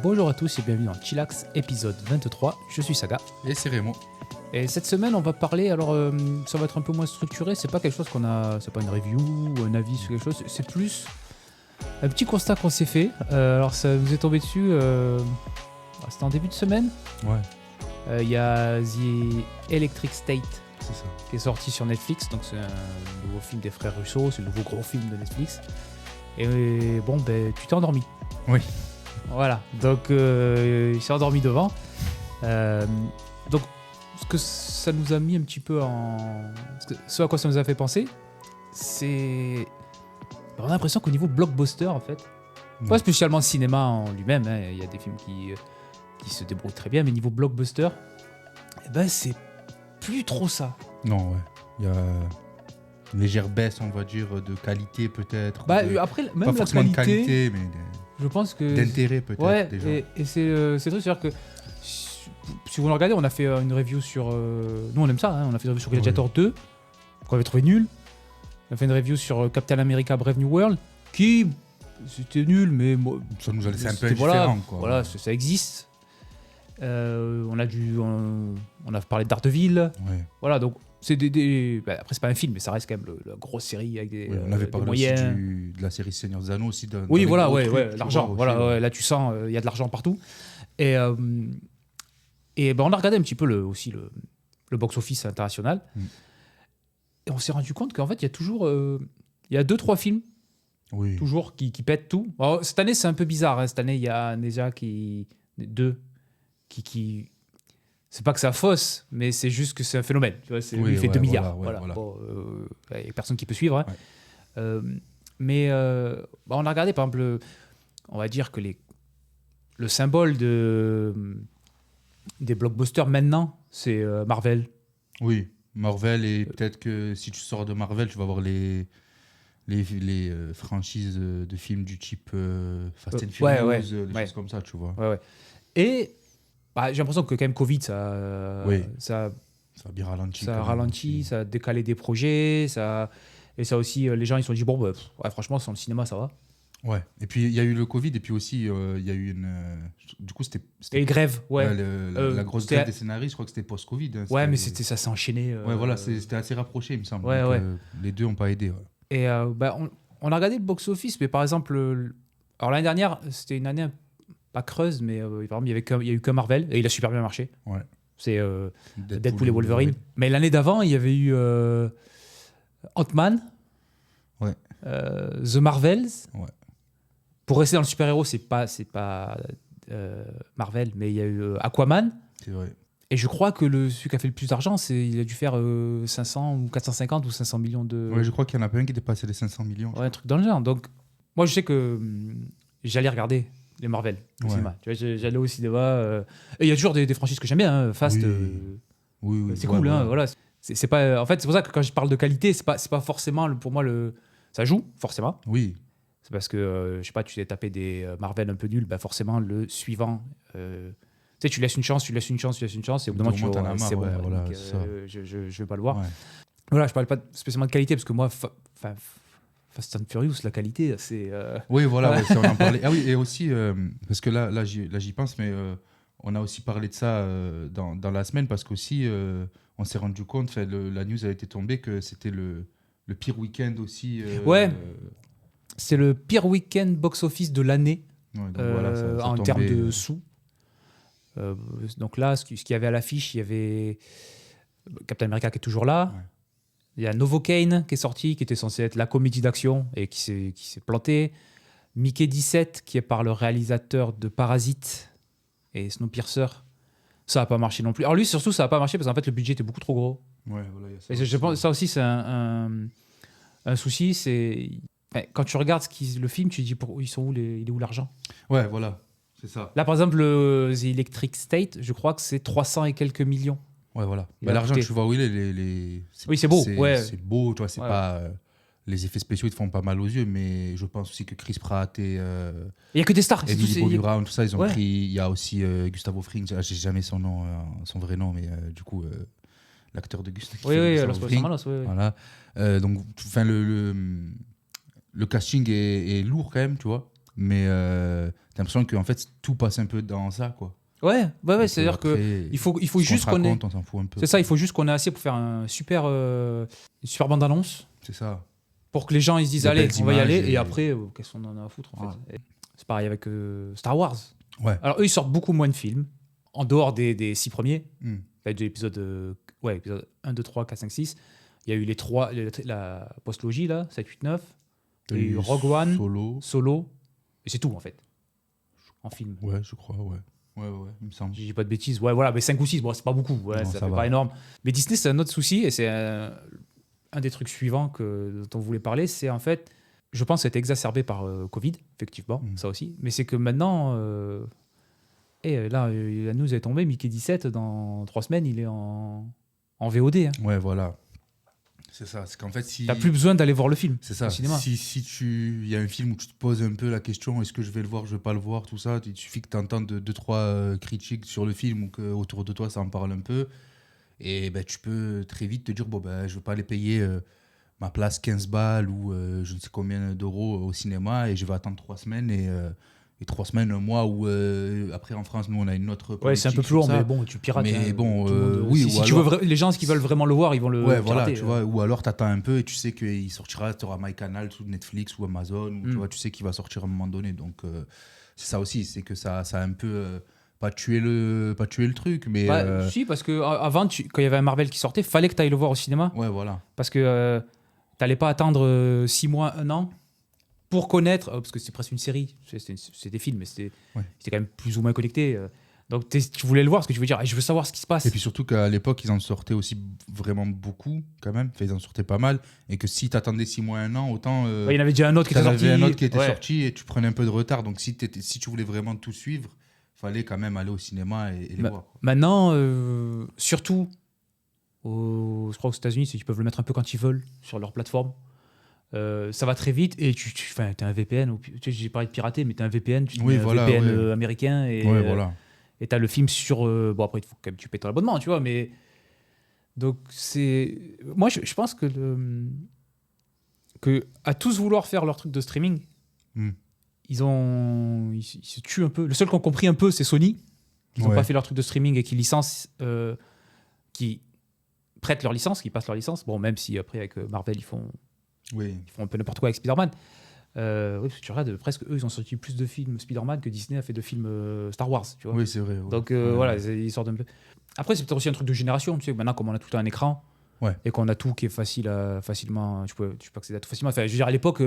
Bonjour à tous et bienvenue dans Chillax épisode 23. Je suis Saga. Et c'est Rémo. Et cette semaine, on va parler. Alors, ça va être un peu moins structuré. C'est pas quelque chose qu'on a. C'est pas une review ou un avis sur quelque chose. C'est plus un petit constat qu'on s'est fait. Alors, ça nous est tombé dessus. C'était en début de semaine. Ouais. Il y a The Electric State C'est ça. qui est sorti sur Netflix. Donc, c'est un nouveau film des frères Russo. C'est le nouveau gros film de Netflix. Et bon, tu t'es endormi. Oui. Voilà, donc il s'est endormi devant. Donc, ce que ça nous a mis un petit peu en. Ce à quoi ça nous a fait penser, c'est. On a l'impression qu'au niveau blockbuster, en fait, pas spécialement le cinéma en lui-même, hein, il y a des films qui se débrouillent très bien, mais niveau blockbuster, c'est plus trop ça. Non, ouais. Il y a une légère baisse, on va dire, de qualité peut-être. Après, même pas la forcément de qualité, qualité, mais je pense que. d'intérêt peut-être Ouais, déjà. et c'est le truc, c'est-à-dire que si vous le regardez, on a fait une review sur. Nous, on aime ça, hein, on a fait une review sur Gladiator 2, qu'on avait trouvé nul. On a fait une review sur Captain America Brave New World, qui. C'était nul, mais. Ça nous a laissé un peu c'était- indifférent, quoi. Voilà, ça existe. On a parlé de Daredevil. Ouais. Voilà, donc. C'est après, c'est pas un film, mais ça reste quand même la grosse série avec des, Ouais, on avait des parlé aussi moyens. de la série Seigneur des Anneaux aussi. Oui, dans voilà, les gros ouais, trucs, tu l'argent. vois, Voilà, aussi, ouais, là, tu sens, il y a de l'argent partout. Et on a regardé un petit peu le box-office international. Et on s'est rendu compte qu'en fait, il y a toujours. Il y a 2-3 films, Oui. toujours, qui pètent tout. Alors, cette année, c'est un peu bizarre. Hein. Cette année, il y a déjà deux qui. C'est pas que ça fausse, mais c'est juste que c'est un phénomène. Tu vois, Oui, il fait ouais, 2 milliards. voilà. Bon, il n'y a personne qui peut suivre. Hein. Ouais. Mais on a regardé, par exemple, on va dire que le symbole des blockbusters maintenant, c'est Marvel. Oui, Marvel, et peut-être que si tu sors de Marvel, tu vas avoir les franchises de films du type Fast and Furious, des choses comme ça, tu vois. Ouais. Et j'ai l'impression que quand même Covid, ça Ça a bien ralenti. a quand même ralenti, aussi. ça a décalé des projets, et ça aussi, les gens ils se sont dit bon, franchement, sans le cinéma, ça va. Ouais, et puis il y a eu le Covid, et puis aussi il y a eu une. Du coup, c'était Et grève, ouais. la grosse c'était- grève des scénaristes, je crois que c'était post-Covid. Hein, Ouais, mais ça s'est enchaîné. Ouais, voilà, c'était assez rapproché, il me semble. Ouais, Donc, ouais. les deux n'ont pas aidé. Ouais. Et on a regardé le box-office, mais par exemple, alors l'année dernière, c'était une année pas creuse, mais par exemple, il y a eu que Marvel, et il a super bien marché. Ouais. C'est Deadpool et Wolverine. Mais l'année d'avant, il y avait eu Ant-Man, Ouais. The Marvels. Ouais. Pour rester dans le super-héros, c'est pas Marvel, mais il y a eu Aquaman. C'est vrai. Et je crois que celui qui a fait le plus d'argent, il a dû faire 500 ou 450 ou 500 millions de... Ouais, je crois qu'il y en a pas un qui dépassait les 500 millions. Ouais, un truc dans le genre. Donc, moi, je sais que j'allais regarder les Marvel au cinéma. Tu vois, j'allais au cinéma. Et il y a toujours des franchises que j'aime bien. Hein. Fast, Oui, c'est ouais, cool. voilà. Hein, voilà. C'est pas, en fait, c'est pour ça que quand je parle de qualité, c'est pas forcément, pour moi, ça joue, forcément. Oui, C'est parce que, je sais pas, tu t'es tapé des Marvel un peu nuls, forcément, le suivant... tu sais, tu laisses une chance, et au bout d'un moment, tu t'en as marre, c'est bon, ouais, voilà, donc, c'est ça. je vais pas le voir. Ouais. Voilà, je parle pas spécialement de qualité, parce que moi, Fast and Furious, la qualité, c'est... Oui, voilà, ouais, ça, on en parlait. Ah oui, et aussi, parce que là j'y pense, mais on a aussi parlé de ça dans la semaine, parce qu'aussi, on s'est rendu compte, la news a été tombée, que c'était le pire week-end aussi. Ouais. C'est le pire week-end box-office de l'année, Ouais, donc voilà, ça en tombait, termes de sous. Donc là, ce qu'il y avait à l'affiche, il y avait Captain America qui est toujours là. Ouais. Il y a Novocaine qui est sorti, qui était censé être la comédie d'action et qui s'est planté. Mickey 17, qui est par le réalisateur de Parasite et Snowpiercer. Ça n'a pas marché non plus. Alors lui, surtout, ça n'a pas marché parce qu'en fait, le budget était beaucoup trop gros. Ouais, voilà, il y a ça Et aussi. je pense ça aussi, c'est un souci. C'est quand tu regardes le film, tu te dis il est où l'argent? Ouais, voilà, c'est ça. Là, par exemple, The Electric State, je crois que c'est 300 et quelques millions. Ouais, voilà. Il a L'argent, coûté. tu vois où il est. Oui, c'est beau, ouais. C'est beau, tu vois, c'est Ouais. pas. Les effets spéciaux, ils te font pas mal aux yeux, mais je pense aussi que Chris Pratt et Il n'y a que des stars. Emily Bobby Brown, tout ça, ils ont Ouais. pris. Il y a aussi Gustavo Fring, j'ai jamais son nom, son vrai nom, mais du coup, l'acteur de Gustavo Oui, Fring. Los Polos Hermanos, oui. Voilà. Donc, le casting est lourd quand même, tu vois. Mais t'as l'impression qu'en fait, tout passe un peu dans ça, quoi. Ouais, Donc, c'est-à-dire que après, il faut ce qu'on juste te qu'on ait. raconte, on s'en fout un peu. C'est ça, il faut juste qu'on ait assez pour faire une super bande-annonce C'est ça. pour que les gens ils se disent De allez, belles on va y aller images et et- après qu'est-ce qu'on en a à foutre en Ouais. fait. Et c'est pareil avec Star Wars. Ouais. Alors eux ils sortent beaucoup moins de films en dehors des 6 premiers. Hmm. Là, de l'épisode épisode 1 2 3 4 5 6. Il y a eu les 3 la postlogie là, 7 8 9. Il y a eu Rogue One, Solo. et c'est tout en fait. En film. Ouais, je crois, ouais. Ouais, il me semble. Je dis pas de bêtises. Ouais, voilà, mais 5 ou 6, bon, c'est pas beaucoup. Ouais, Non, ça ça fait va. pas énorme. Mais Disney, c'est un autre souci, et c'est un des trucs suivants dont on voulait parler. C'est en fait, je pense que c'était exacerbé par Covid, effectivement, ça aussi. Mais c'est que maintenant, là, la news est tombée, Mickey 17, dans 3 semaines, il est en VOD. Hein. Ouais, voilà. C'est ça. C'est qu'en fait, si. T'as plus besoin d'aller voir le film C'est ça. au cinéma. Si il y a un film où tu te poses un peu la question, est-ce que je vais le voir, je vais pas le voir, tout ça, il suffit que tu entendes 2-3 critiques sur le film ou que autour de toi ça en parle un peu, et ben, tu peux très vite te dire bon ben je vais pas aller payer ma place 15 balles ou je ne sais combien d'euros au cinéma et je vais attendre 3 semaines et 3 semaines, un mois où après en France nous on a une autre Ouais, c'est un peu politique plus lourd, sur ça. mais bon, tu pirates. Mais hein, bon, tout le monde, oui, si ou tu alors- veux les gens qui veulent vraiment le voir, ils vont le Ouais, voilà, pirater. tu vois, ou alors t'attends un peu et tu sais qu'il sortira, tu auras MyCanal ou Netflix ou Amazon, ou, tu vois, tu sais qu'il va sortir à un moment donné. Donc, c'est ça aussi, c'est que ça a un peu pas tué le truc, mais. Si, parce que avant, quand il y avait un Marvel qui sortait, fallait que tu ailles le voir au cinéma. Ouais, voilà. Parce que t'allais pas attendre 6 mois, 1 an pour connaître, parce que c'est presque une série, c'est des films, mais c'était quand même plus ou moins connecté. Donc tu voulais le voir, parce que tu veux dire, je veux savoir ce qui se passe. Et puis surtout qu'à l'époque, ils en sortaient aussi vraiment beaucoup, quand même. Enfin, ils en sortaient pas mal. Et que si t'attendais 6 mois, 1 an, autant. Il y en avait déjà un autre qui était sorti. un autre qui était Ouais. sorti et tu prenais un peu de retard. Donc, si tu voulais vraiment tout suivre, fallait quand même aller au cinéma et les voir. Maintenant, surtout, je crois aux États-Unis, c'est qu'ils peuvent le mettre un peu quand ils veulent sur leur plateforme. Ça va très vite et tu as un VPN. Tu sais, j'ai parlé de pirater, mais tu as un VPN, tu te mets un VPN américain et voilà. et tu as le film sur. Bon, après, il faut quand même que tu payes ton abonnement, tu vois, mais. Donc, c'est. Moi, je pense que à tous vouloir faire leur truc de streaming, ils se tuent un peu. Le seul qui ont compris un peu, c'est Sony. Ils n'ont pas fait leur truc de streaming et qui licencient. Qui prêtent leur licence, qui passent leur licence. Bon, même si après, avec Marvel, ils font un peu n'importe quoi avec Spider-Man. Oui, parce que tu regardes, presque eux, ils ont sorti plus de films Spider-Man que Disney a fait de films Star Wars. Tu vois. Oui, c'est vrai. Ouais. Donc voilà, ils sortent un peu. Après, c'est peut-être aussi un truc de génération. Tu sais, maintenant, comme on a tout un écran et qu'on a tout qui est facilement. Tu peux accéder à tout facilement. Enfin, je veux dire, à l'époque,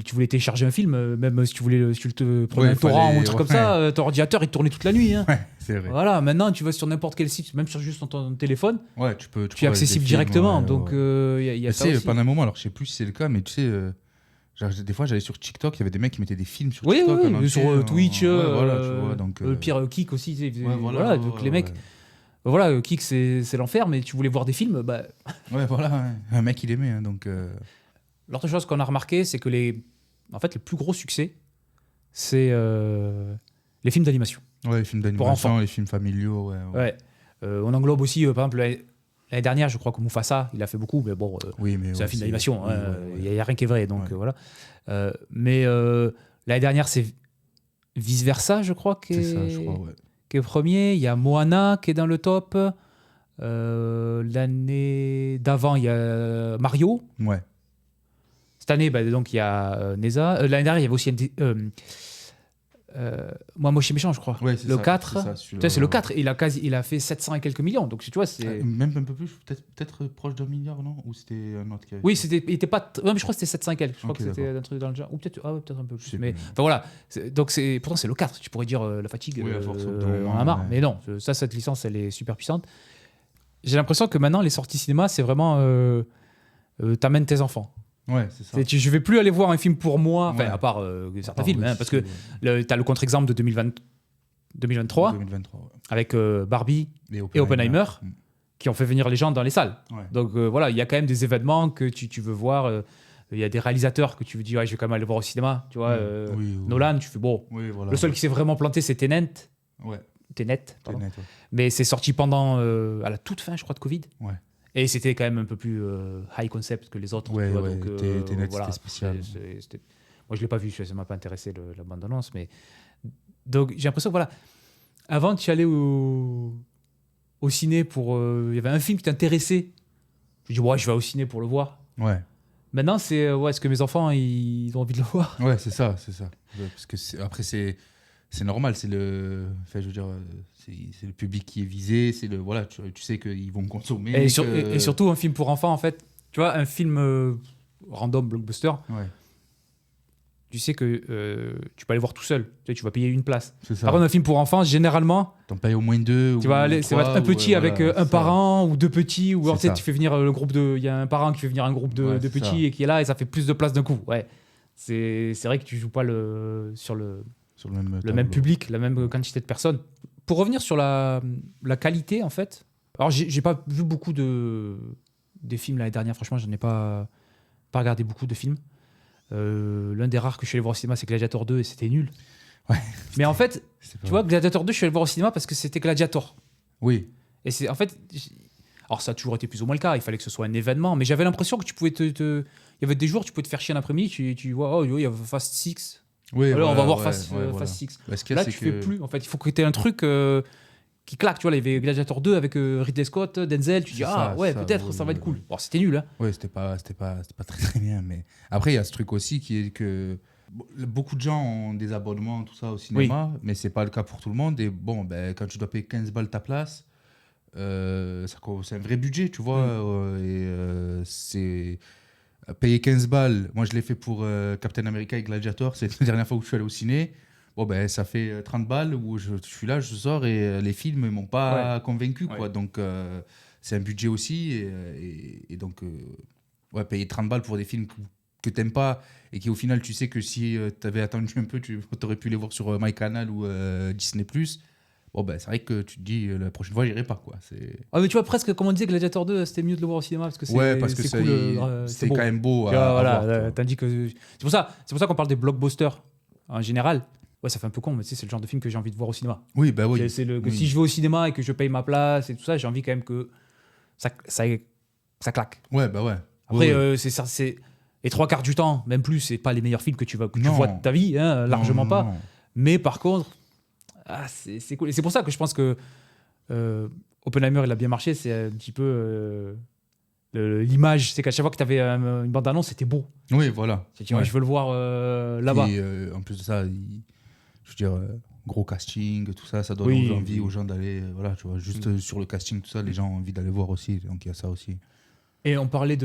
tu voulais télécharger un film, même si tu te prenais un torrent ou un truc comme ça, ton ordinateur, il tournait toute la nuit. Hein. Ouais, c'est vrai. Voilà, maintenant, tu vas sur n'importe quel site, même sur juste ton téléphone. Ouais, tu es accessible directement. Donc, il y a ça aussi. Pendant un moment, alors je sais plus si c'est le cas, mais tu sais, genre, des fois j'allais sur TikTok, il y avait des mecs qui mettaient des films sur TikTok. Oui, sur Twitch, voilà, tu vois, donc, le pire Kik aussi. voilà, donc les mecs. Voilà, Kik, c'est l'enfer, mais tu voulais voir des films, bah. Ouais, voilà, un mec il aimait, hein, donc. L'autre chose qu'on a remarqué, c'est que le plus gros succès, c'est les films d'animation. Ouais, les films d'animation, les films familiaux, ouais. On englobe aussi, par exemple, l'année dernière, je crois que Mufasa, il a fait beaucoup, mais bon, c'est un film d'animation, il n'y a rien qui est vrai, donc voilà. Mais l'année dernière, c'est Vice Versa, je crois, qui est premier. Il y a Moana qui est dans le top. L'année d'avant, il y a Mario. Ouais. Cette année, donc, il y a Neza. L'année dernière, il y avait aussi Moi Moche et Méchant, je crois. Ouais, le 4. C'est le 4. Il a fait 700 et quelques millions. Donc, tu vois, c'est. Même un peu plus, peut-être proche d'1 milliard, non? Ou c'était un autre qui avait... Oui, il était pas. Ouais, mais je crois que c'était 700 et quelques. Je crois que c'était un truc dans le genre. Ou peut-être un peu plus. Mais enfin, voilà. Donc, pourtant, c'est le 4. Tu pourrais dire la fatigue. On en a marre. Mais non, cette licence, elle est super puissante. J'ai l'impression que maintenant, les sorties cinéma, c'est vraiment. T'amènes tes enfants. Ouais, c'est ça. Je vais plus aller voir un film pour moi, à part certains films, parce que t'as le contre-exemple de 2023 avec Barbie et Oppenheimer qui ont fait venir les gens dans les salles. Ouais. Donc voilà, il y a quand même des événements que tu veux voir. Il y a des réalisateurs que tu veux dire, je vais quand même aller voir au cinéma. Tu vois, Nolan, tu fais bon. Oui, voilà, le seul qui s'est vraiment planté, c'est Tenet. Ouais. Tenet, mais c'est sorti pendant à la toute fin, je crois, de Covid. Ouais. Et c'était quand même un peu plus high concept que les autres. Ouais, tu vois, donc, Tenet, c'était spécial. Moi, je l'ai pas vu, ça m'a pas intéressé la bande-annonce, mais donc j'ai l'impression que voilà, avant tu allais au ciné pour, il y avait un film qui t'intéressait. Je dis ouais, je vais au ciné pour le voir. Ouais. Maintenant, c'est ouais, est-ce que mes enfants ils ont envie de le voir? Ouais, c'est ça, c'est ça. Ouais, parce que après, c'est normal, c'est le. Enfin, je veux dire, c'est le public qui est visé, c'est le. Voilà, tu sais qu'ils vont consommer. Et surtout, un film pour enfants, en fait, tu vois, un film random, blockbuster, Ouais, tu sais que tu peux aller voir tout seul. Tu vas payer une place. c'est ça. Par contre, un film pour enfants, généralement, T'en payes au moins deux. tu vas aller, ça va être un petit avec un parent ou deux petits, ou alors, tu sais, tu fais venir le groupe de. Il y a un parent qui fait venir un groupe de c'est petits ça. et qui est là et ça fait plus de place d'un coup. Ouais. C'est vrai que tu joues pas sur Sur le même le tableau. même public, la même quantité de personnes. Pour revenir sur la qualité, en fait, alors j'ai pas vu beaucoup des films l'année dernière, franchement, j'en ai pas regardé beaucoup de films. L'un des rares que je suis allé voir au cinéma, c'est Gladiator 2 et c'était nul. Ouais. Mais en fait, C'est pas tu vois, vrai. Gladiator 2, je suis allé le voir au cinéma parce que c'était Gladiator. Oui, Et c'est en fait. Alors, ça a toujours été plus ou moins le cas, il fallait que ce soit un événement, mais j'avais l'impression que tu pouvais il y avait des jours, tu pouvais te faire chier un après-midi, tu vois, oh, il y a Fast 6. oui. Alors, on va voir ouais, Fast, ouais, voilà. Fast 6. Bah, ce qu'il y a, Là, c'est tu que- fais plus. En fait, il faut que tu aies un truc qui claque. Tu vois, là, il y avait Gladiator 2 avec Ridley Scott, Denzel. Tu dis, C'est ah ça, ouais, ça, peut-être, ouais, ça va être ouais, cool. ouais. Bon, c'était nul, hein. Ouais, c'était pas très très bien. Mais après, il y a ce truc aussi qui est que beaucoup de gens ont des abonnements, tout ça au cinéma, mais c'est pas le cas pour tout le monde. Et bon, ben, quand tu dois payer 15 balles ta place, c'est un vrai budget, tu vois. C'est payer 15 balles. Moi, je l'ai fait pour Captain America et Gladiator. C'est la dernière fois où je suis allé au ciné. Bon, ben, ça fait 30 balles où je suis là, je sors et les films ne m'ont pas convaincu, quoi. Ouais. Donc, c'est un budget aussi. Et donc, ouais, payer 30 balles pour des films que tu n'aimes pas et qui, au final, tu sais que si tu avais attendu un peu, tu aurais pu les voir sur MyCanal ou Disney+. Bon, ben, c'est vrai que tu te dis, la prochaine fois, j'irai pas, quoi. Ah, mais tu vois, presque, comme on disait, Gladiator 2, c'était mieux de le voir au cinéma parce que Ouais, parce que c'est ça, cool. c'est beau. quand même beau Tu vois, à voilà, voir, quoi. tandis que. C'est pour ça qu'on parle des blockbusters en général. Ouais, ça fait un peu con, mais tu sais, c'est le genre de film que j'ai envie de voir au cinéma. Oui, bah oui. Que Oui. si je vais au cinéma et que je paye ma place et tout ça, j'ai envie quand même que ça claque. Ouais, bah ouais. Après, Ouais, ouais. c'est ça, c'est les trois quarts du temps, même plus, c'est pas les meilleurs films que tu Non. vois de ta vie, hein, largement Non, pas. non. Mais par contre, c'est cool. Et c'est pour ça que je pense que Oppenheimer, il a bien marché. C'est un petit peu l'image. C'est qu'à chaque fois que tu avais une bande-annonce, c'était beau. Oui, voilà. Tu dis, ouais, Ouais. je veux le voir là-bas. Et en plus de ça, je veux dire, gros casting, tout ça, ça donne Oui, envie oui. aux gens d'aller. Voilà, tu vois, juste sur le casting, tout ça, les gens ont envie d'aller voir aussi. Donc il y a ça aussi. Et on parlait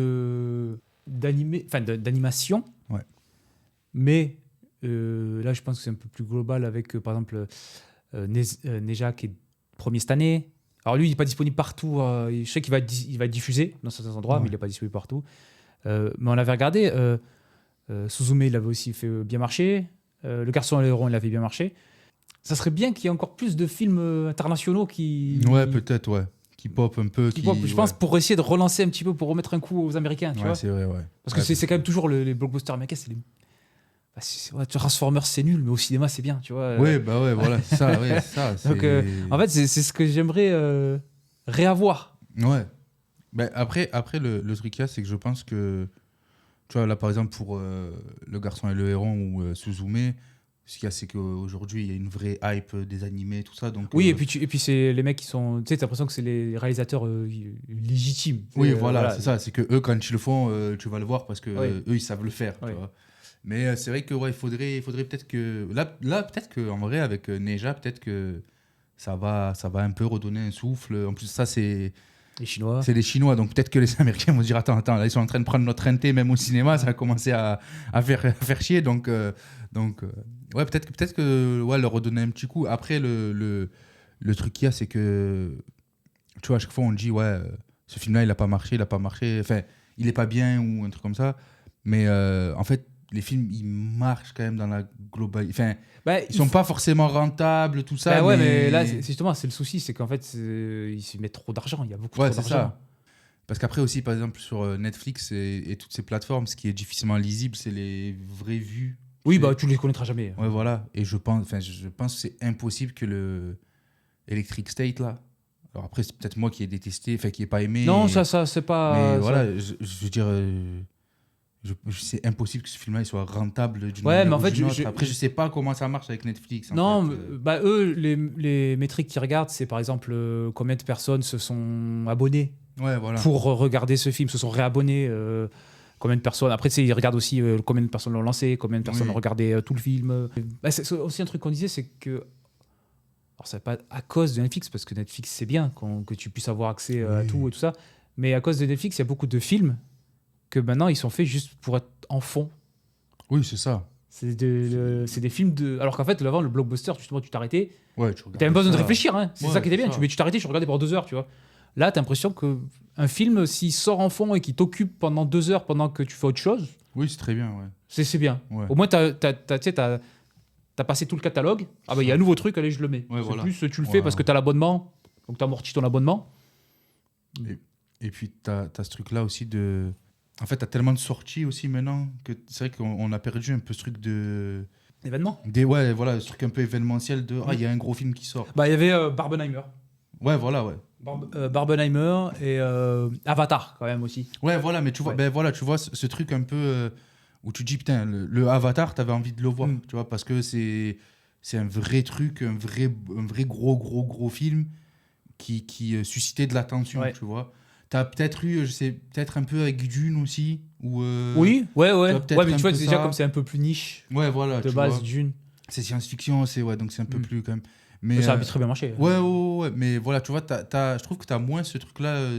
d'animation. Ouais. Mais là, je pense que c'est un peu plus global avec, par exemple, Neja qui est premier cette année. Alors lui, il n'est pas disponible partout. Je sais qu'il va être diffusé dans certains endroits, Ouais. mais il n'est pas disponible partout. Mais on avait regardé. Suzume, il avait aussi fait bien marcher. Le garçon et le héron, il avait bien marché. Ça serait bien qu'il y ait encore plus de films internationaux qui... Ouais, peut-être, ouais. Qui pop un peu. qui pop, je pense, pour essayer de relancer un petit peu, pour remettre un coup aux Américains. Tu Ouais, vois, c'est vrai, ouais. parce que Ouais, c'est quand même toujours les blockbusters américains. C'est les... ouais, Transformers, c'est nul, mais au cinéma, c'est bien. Tu vois, Ouais, bah ouais, voilà, c'est ça, ouais, ça. Donc, en fait, c'est ce que j'aimerais réavoir. Ouais. Ben après le truc qu'il y a, c'est que je pense que, tu vois, là, par exemple, pour Le Garçon et le Héron ou Suzume, ce qu'il y a, c'est qu'aujourd'hui, il y a une vraie hype des animés, tout ça. Donc, Oui, et puis c'est les mecs qui sont. Tu sais, t'as l'impression que c'est les réalisateurs légitimes. oui, voilà, c'est ça. C'est que eux, quand ils le font, tu vas le voir parce que Oui. eux, ils savent le faire. Oui. Tu vois. Mais c'est vrai que ouais, il faudrait peut-être que là peut-être que en vrai avec Neja, peut-être que ça va un peu redonner un souffle. En plus ça Les Chinois. c'est les Chinois, donc peut-être que les Américains vont se dire attends, là ils sont en train de prendre notre NT même au cinéma, ça va commencer à faire chier. Donc ouais, peut-être que ouais, leur redonner un petit coup. Après le truc qu'il y a, c'est que tu vois, à chaque fois on dit ouais, ce film-là il a pas marché, enfin il est pas bien ou un truc comme ça. Mais en fait, les films, ils marchent quand même dans la globalité. Enfin, ils sont pas forcément rentables, tout ça. Bah ouais, mais là, c'est justement, c'est le souci, c'est qu'en fait, ils se mettent trop d'argent. Il y a beaucoup Ouais, trop c'est d'argent. ça. Parce qu'après aussi, par exemple, sur Netflix et toutes ces plateformes, ce qui est difficilement lisible, c'est les vraies vues. Oui, C'est- bah tu les connaîtras jamais. Ouais, voilà. Et je pense que c'est impossible que le Electric State, là. Alors après, c'est peut-être moi qui ai détesté, enfin, qui n'ai pas aimé. Non, ça c'est pas. Mais ça- voilà, je veux dire, C'est impossible que ce film-là il soit rentable d'une Ouais, manière mais en ou fait, d'une autre. Après, je sais pas comment ça marche avec Netflix. Non, en fait. bah, eux, les métriques qu'ils regardent, c'est par exemple combien de personnes se sont abonnées Ouais, voilà. pour regarder ce film, se sont réabonnés. Combien de personnes. Après, tu sais, ils regardent aussi combien de personnes l'ont lancé, combien de personnes Oui. ont regardé tout le film. Bah, c'est aussi un truc qu'on disait, c'est que. Alors, c'est pas à cause de Netflix, parce que Netflix, c'est bien que tu puisses avoir accès à Oui. tout et tout ça. Mais à cause de Netflix, il y a beaucoup de films que maintenant, ils sont faits juste pour être en fond. Oui, c'est ça. C'est des films de. Alors qu'en fait, avant, le blockbuster, justement, tu t'arrêtais. Ouais, tu regardes. T'avais même pas besoin de ça. réfléchir, hein. C'est Ouais, ça qui était bien. ça. Tu t'arrêtais, tu regardais pendant 2 heures, tu vois. Là, t'as l'impression que un film, s'il sort en fond et qu'il t'occupe pendant 2 heures pendant que tu fais autre chose, Oui, c'est très bien, ouais. c'est bien. Ouais. Au moins, tu sais, t'as passé tout le catalogue. Ah bah, il y a un nouveau truc, allez, je le mets. Ouais, C'est voilà. plus, tu le Ouais, fais parce que ouais. t'as l'abonnement, donc t'amortis ton abonnement. Et puis, t'as ce truc-là aussi de. En fait, t'as tellement de sorties aussi maintenant que c'est vrai qu'on a perdu un peu ce truc de. Événement. Ouais, voilà, ce truc un peu événementiel de. Ah, il y a un gros film qui sort. Bah, il y avait Barbenheimer. Ouais, voilà, ouais. Barbenheimer et Avatar, quand même, aussi. Ouais, voilà, mais tu vois, Ouais. ben, voilà, tu vois ce truc un peu où tu dis, putain, le Avatar, t'avais envie de le voir, tu vois, parce que c'est un vrai truc, un vrai gros film qui suscitait de l'attention, Ouais. tu vois. T'as peut-être eu, je sais, peut-être un peu avec Dune aussi, ou Oui, ouais. tu vois, Ouais, peut-être mais un tu vois, peu déjà, ça. comme c'est un peu plus niche Ouais, voilà, de tu base, vois. Dune, C'est science-fiction, ouais, donc c'est un peu plus quand même. Mais ça a très bien marché. ouais, mais voilà, tu vois, je trouve que tu as moins ce truc-là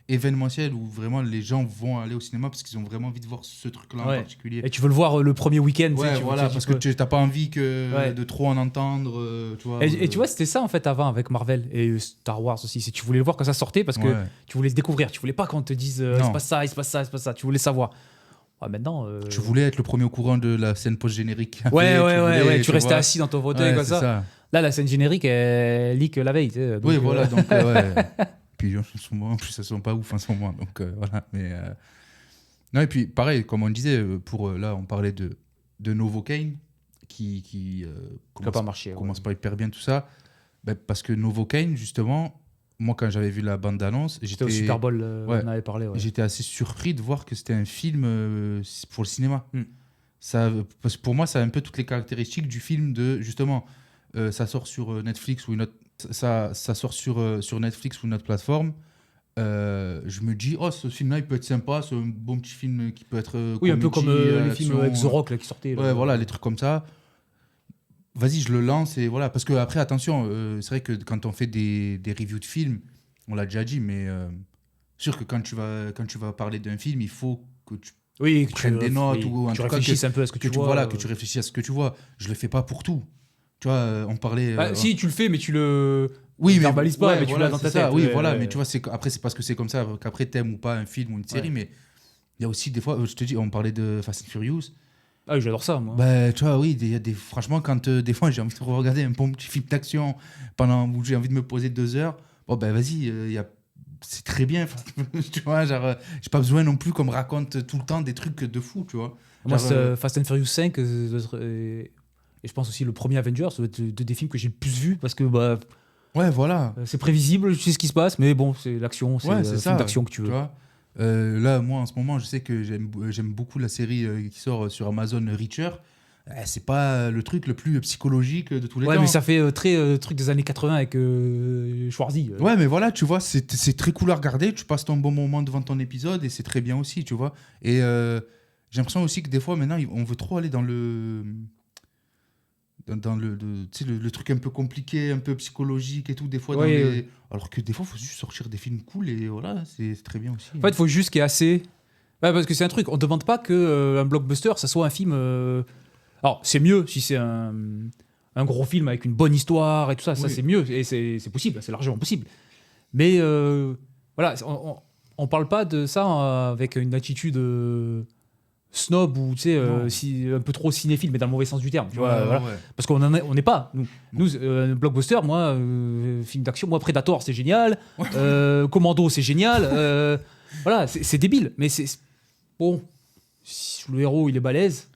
événementiel où vraiment les gens vont aller au cinéma parce qu'ils ont vraiment envie de voir ce truc-là Ouais. en particulier. Et tu veux le voir le premier week-end. tu sais, Ouais, tu voilà, tu parce peux- que tu n'as pas envie Ouais. de trop en entendre, tu vois. Et tu vois, c'était ça en fait avant avec Marvel et Star Wars aussi. C'est tu voulais le voir quand ça sortait parce que Ouais. tu voulais se découvrir. Tu voulais pas qu'on te dise il Non. se passe ça, il se passe ça, il se passe ça. Tu voulais savoir. Ouais, maintenant. Tu voulais être le premier au courant de la scène post-générique. Ouais. Tu restais vois. assis dans ton fauteuil Ouais, comme c'est ça. ça. Là, la scène générique, elle leak la veille. Tu sais, donc, Oui, voilà, donc ouais. Puis en plus, elles sont pas ouf en ce moment, donc voilà. Mais non, et puis pareil, comme on disait, là, on parlait de Novocaine qui ça n'a pas marché. commence pas hyper bien tout ça. Ben, parce que Novocaine, justement, moi, quand j'avais vu la bande-annonce, C'était au Super Bowl, ouais. on avait parlé. Ouais. J'étais assez surpris de voir que c'était un film pour le cinéma. Mm. Parce que pour moi, ça a un peu toutes les caractéristiques du film de, justement, ça sort sur Netflix ou une autre, ça sort sur Netflix ou une autre plateforme. Je me dis, oh, ce film-là, il peut être sympa, c'est un bon petit film qui peut être Oui, un peu comme les action, films avec The Rock là, qui sortaient. Ouais, là. voilà, les trucs comme ça. Vas-y, je le lance et voilà. Parce que après, attention, c'est vrai que quand on fait des reviews de films, on l'a déjà dit, mais sûr que quand tu vas parler d'un film, il faut que tu Oui, que prennes des notes ou en tu tout cas réfléchisses un peu à ce que tu vois. voilà, que tu réfléchisses à ce que tu vois. Je le fais pas pour tout. Tu vois, on parlait. Bah, si, tu le fais, mais tu le. Oui, mais verbalises pas, ouais, mais tu voilà, l'as dans ta c'est ça. tête. Oui, ouais, voilà, ouais. mais tu vois, après, c'est parce que c'est comme ça qu'après t'aimes ou pas un film ou une série, Ouais. mais il y a aussi des fois, je te dis, on parlait de Fast and Furious. Ah oui, j'adore ça, moi. Bah, tu vois, oui, il y a franchement, quand des fois j'ai envie de regarder un bon petit film d'action où j'ai envie de me poser 2 heures, bon, ben vas-y, c'est très bien. Tu vois, genre, j'ai pas besoin non plus qu'on me raconte tout le temps des trucs de fou, tu vois. Moi, Genre, c'est Fast and Furious 5, et je pense aussi le premier Avengers, ça doit être deux des films que j'ai le plus vu parce que bah, ouais, voilà. c'est prévisible, tu sais ce qui se passe, mais bon, c'est l'action, c'est Ouais, le c'est film ça, d'action que tu veux. Tu vois. Là, moi, en ce moment, je sais que j'aime beaucoup la série qui sort sur Amazon, Reacher. C'est pas le truc le plus psychologique de tous les Ouais, temps. mais ça fait très truc des années 80 avec Schwarzy. Ouais, mais voilà, tu vois, c'est très cool à regarder. Tu passes ton bon moment devant ton épisode et c'est très bien aussi, tu vois. Et j'ai l'impression aussi que des fois, maintenant, on veut trop aller dans le. Dans tu sais, le truc un peu compliqué, un peu psychologique et tout, des fois. Ouais, Ouais. Alors que des fois, il faut juste sortir des films cool et voilà, c'est très bien aussi. En fait, il faut juste qu'il y ait assez. Ouais, parce que c'est un truc, on ne demande pas que un blockbuster, ça soit un film. Alors, c'est mieux si c'est un gros film avec une bonne histoire et tout ça, ça Oui. c'est mieux, et c'est possible, c'est largement possible. Mais voilà, on parle pas de ça avec une attitude snob ou tu sais, Non. un peu trop cinéphile, mais dans le mauvais sens du terme. Tu vois, Ouais, voilà. ouais. Parce qu'on on n'est pas. Nous blockbuster, moi, film d'action, moi, Predator, c'est génial. Commando, c'est génial. Voilà, c'est débile. Mais c'est. Bon, si le héros, il est balèze.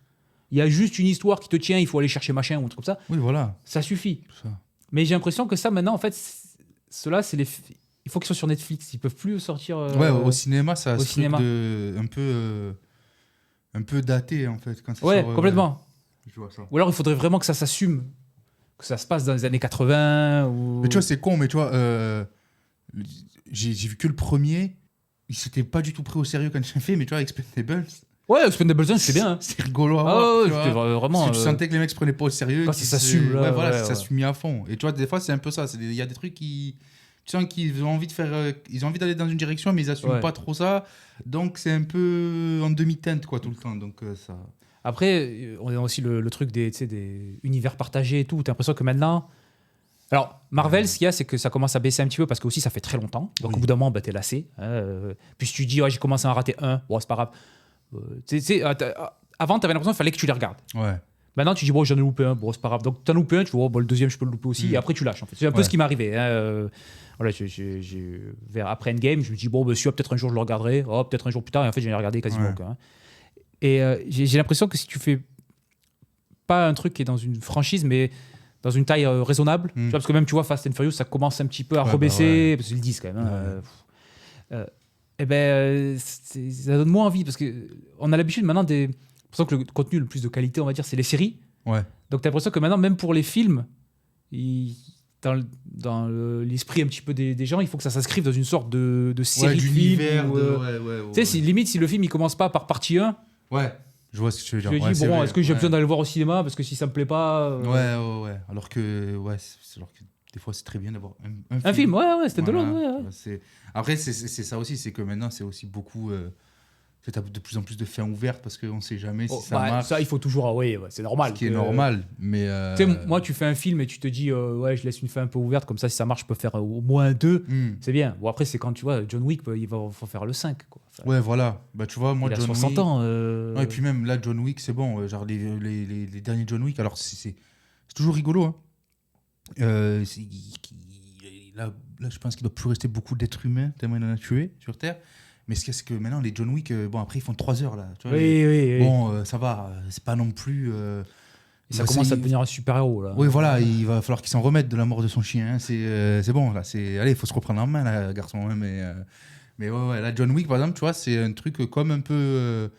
Il y a juste une histoire qui te tient, il faut aller chercher machin ou un truc comme ça. Oui, voilà. Ça suffit. Ça. Mais j'ai l'impression que ça, maintenant, en fait, ceux-là, c'est il faut qu'ils soient sur Netflix. Ils peuvent plus sortir. Ouais, au cinéma, ça a au ce truc cinéma. de un peu un peu daté en fait. Quand ça Ouais, sort, complètement. je vois ça. Ou alors il faudrait vraiment que ça s'assume, que ça se passe dans les années 80 ou... Mais tu vois, c'est con, mais tu vois, j'ai vu que le premier. Il s'était pas du tout pris au sérieux quand j'ai fait, mais tu vois, Expendables, Ouais, Expendables 1, c'est bien. c'est rigolo à Ah voir. ouais, tu vois. c'était vraiment... Parce que tu sentais que les mecs se prenaient pas au sérieux. quand qu'ils ça s'assume, là, Ouais, voilà, ouais, ça ouais. s'assume à fond. Et tu vois, des fois, c'est un peu ça. Il y a des trucs qui. Tu sens qu'ils ont envie de faire. Ils ont envie d'aller dans une direction, mais ils assument Ouais. pas trop ça. Donc, c'est un peu en demi-teinte, quoi, tout le temps. Donc, ça. Après, on a aussi le truc des, tu sais, des univers partagés et tout. T'as l'impression que maintenant... Alors, Marvel, ce qu'il y a, c'est que ça commence à baisser un petit peu parce que aussi ça fait très longtemps. Donc, Oui. au bout d'un moment, bah, t'es lassé. Puis si tu dis, ouais, j'ai commencé à en rater un, bon, c'est pas grave. Tu sais, avant, t'avais l'impression qu'il fallait que tu les regardes. Ouais. Maintenant, tu dis, bon, j'en ai loupé un, bon, c'est pas grave. Donc, t'en as loupé un, tu vois, bon, le deuxième, je peux le louper aussi. Mm. Et après, tu lâches, en fait. C'est un peu Ouais. ce qui m'est arrivé. Voilà, vers après Endgame, je me dis, bon, bah, si, peut-être un jour je le regarderai. Oh, peut-être un jour plus tard. Et en fait, j'ai regardé quasiment Ouais. aucun. Et j'ai l'impression que si tu fais pas un truc qui est dans une franchise, mais dans une taille raisonnable, tu vois, parce que même, tu vois, Fast and Furious, ça commence un petit peu à Ouais, rebaisser, bah ouais. parce qu'ils le disent quand même. Ouais. Et ben, ça donne moins envie, parce qu'on a l'habitude maintenant des... C'est pour ça que le contenu le plus de qualité, on va dire, c'est les séries. Ouais. Donc, tu as l'impression que maintenant, même pour les films, dans l'esprit un petit peu des gens, il faut que ça s'inscrive dans une sorte de série de d'univers. films. Ouais. Tu sais, limite, si le film il commence pas par partie 1, Ouais. Je vois ce que tu veux je dire. me Ouais, dis, c'est bon, vrai, est-ce que j'ai ouais. besoin d'aller le voir au cinéma? Parce que si ça me plaît pas. Ouais. Alors que des fois, c'est très bien d'avoir Un film, ouais, c'était de l'autre. Voilà. Ouais. Après, c'est ça aussi, c'est que maintenant, c'est aussi beaucoup. T'as de plus en plus de fins ouvertes parce qu'on sait jamais si ça marche. Ça, il faut toujours. Ouais, c'est normal. Ce qui est normal, mais. Tu sais, moi, tu fais un film et tu te dis, ouais, je laisse une fin un peu ouverte, comme ça, si ça marche, je peux faire au moins 2. C'est bien. Bon, après, c'est quand tu vois, John Wick, il faut faire le 5. Quoi. Enfin, Ouais, voilà. Bah, tu vois, moi, il a John 60 Wick. ans. Ouais, et puis même là, John Wick, c'est bon. Genre, les derniers John Wick, alors c'est toujours rigolo. Hein. Là, je pense qu'il ne doit plus rester beaucoup d'êtres humains, tellement il en a tué sur Terre. Mais ce qu'il y a, c'est que maintenant, les John Wick, bon, après, ils font 3 heures, là. Tu vois, Oui. Bon, ça va, c'est pas non plus. Et ça commence à devenir un super-héros, là. Oui, voilà, il va falloir qu'il s'en remette de la mort de son chien. Hein. C'est bon, là. Allez, il faut se reprendre en main, là, garçon. Hein, mais ouais, là, John Wick, par exemple, tu vois, c'est un truc comme un peu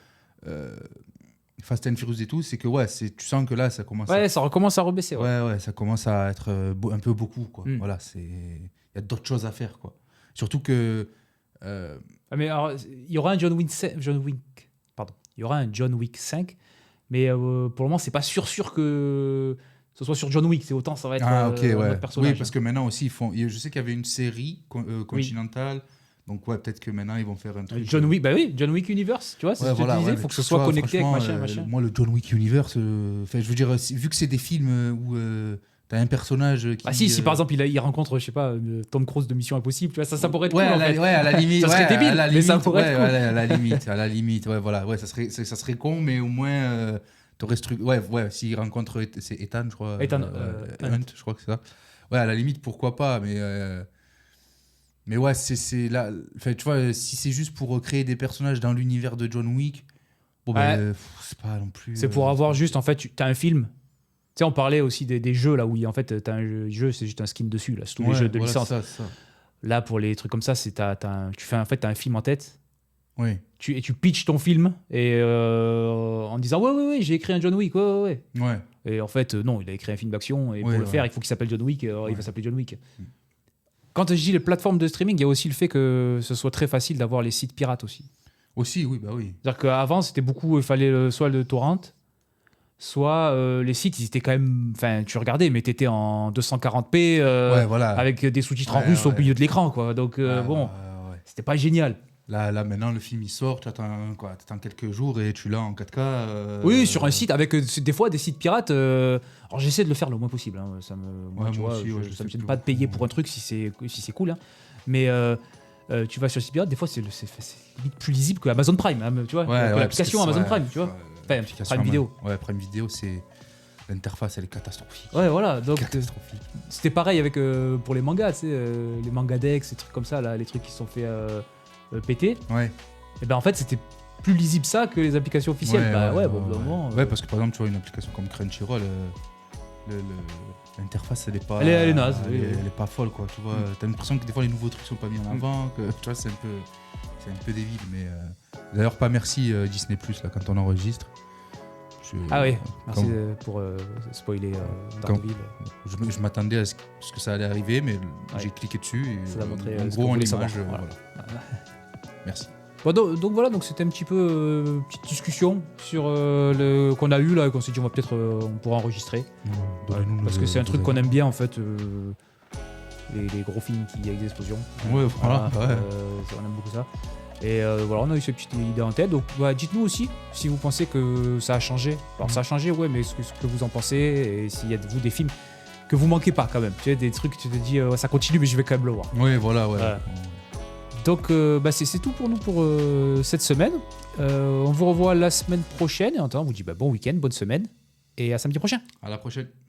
Fast and Furious et tout. C'est que, ouais, tu sens que là, ça commence ça recommence à rebaisser. Ouais, ça commence à être un peu beaucoup, quoi. Voilà, il y a d'autres choses à faire, quoi. Surtout que. Mais alors, il y aura un John Wick 5, mais pour le moment, c'est pas sûr que ce soit sur John Wick. C'est autant ça va être ok, ouais. un autre personnage. Oui, parce que maintenant aussi, je sais qu'il y avait une série continentale. Donc, ouais, peut-être que maintenant, ils vont faire un truc. John Wick, bah oui, John Wick Universe, tu vois, c'est ce que je te disais, il faut que ce soit connecté avec machin. Moi, le John Wick Universe, je veux dire, vu que c'est des films où t'as un personnage qui. Ah si par exemple, il rencontre, je sais pas, Tom Cruise de Mission Impossible, tu vois, ça pourrait être cool, à la limite. Ça serait débile, mais ça pourrait être cool. À la limite, ouais, voilà. Ouais, ça serait con, mais au moins, t'aurais ce truc. Ouais, s'il rencontre. C'est Ethan, je crois. Ethan Hunt, je crois que c'est ça. Ouais, à la limite, pourquoi pas, mais. Mais ouais, c'est là. Enfin, tu vois, si c'est juste pour créer des personnages dans l'univers de John Wick, bon, c'est pas non plus. C'est pour avoir juste, en fait, t'as un film. Tu sais, on parlait aussi des jeux là où, en fait, t'as un jeu, c'est juste un skin dessus, là, c'est tous les jeux de licence. Ça. Là, pour les trucs comme ça, tu fais en fait, t'as un film en tête. Oui. Et tu pitches ton film et en disant ouais, j'ai écrit un John Wick, ouais. Et en fait, non, il a écrit un film d'action et pour le faire, il faut qu'il s'appelle John Wick. Il va s'appeler John Wick. Quand je dis les plateformes de streaming, il y a aussi le fait que ce soit très facile d'avoir les sites pirates aussi. Aussi, oui, bah oui. C'est-à-dire qu'avant, c'était beaucoup, il fallait soit le torrent, soit les sites, ils étaient quand même. Enfin, tu regardais, mais t'étais en 240p avec des sous-titres en russe au milieu de l'écran, quoi. Donc, c'était pas génial. Là, maintenant, le film il sort, tu attends quelques jours et tu l'as en 4K. Oui, sur un site avec des fois des sites pirates. Alors j'essaie de le faire le moins possible. Hein. Ça me gêne pas de payer pour un truc si c'est cool. Hein. Mais tu vas sur le site pirate, des fois c'est limite plus lisible que Amazon Prime. Hein, tu vois, l'application Amazon Prime, tu vois. Enfin, Prime Vidéo. Ouais, Prime Vidéo, c'est l'interface, elle est catastrophique. Ouais, voilà. Donc c'était pareil avec pour les mangas, tu sais, les mangadex, les trucs comme ça, là, les trucs qui sont faits. Pété. Ouais. Et ben en fait c'était plus lisible ça que les applications officielles. Ouais, parce que par exemple tu vois une application comme Crunchyroll, l'interface elle est pas. Elle est naze. Elle est pas folle quoi. Tu vois, t'as l'impression que des fois les nouveaux trucs sont pas mis en avant. Que tu vois c'est un peu débile, mais D'ailleurs, pas merci Disney+, là, quand on enregistre. Ah oui, merci pour spoiler Daredevil. Je m'attendais à ce que ça allait arriver, mais j'ai cliqué dessus et ça a montré en gros, en image, voilà. Merci. Bon, donc voilà, donc c'était un petit peu petite discussion sur qu'on a eu là, et qu'on s'est dit on pourra enregistrer. Parce que c'est un truc qu'on aime bien en fait, les gros films qui avec des explosions. Ouais, voilà. On aime beaucoup ça. Et voilà, on a eu cette petite idée en tête. Donc dites-nous aussi si vous pensez que ça a changé. Alors ça a changé, ouais, mais ce que vous en pensez, et s'il y a vous des films que vous manquez pas quand même. Tu sais, des trucs tu te dis ça continue mais je vais quand même le voir. Oui, voilà, ouais. Donc c'est tout pour nous pour cette semaine. On vous revoit la semaine prochaine. Et en attendant, on vous dit bon week-end, bonne semaine et à samedi prochain. À la prochaine.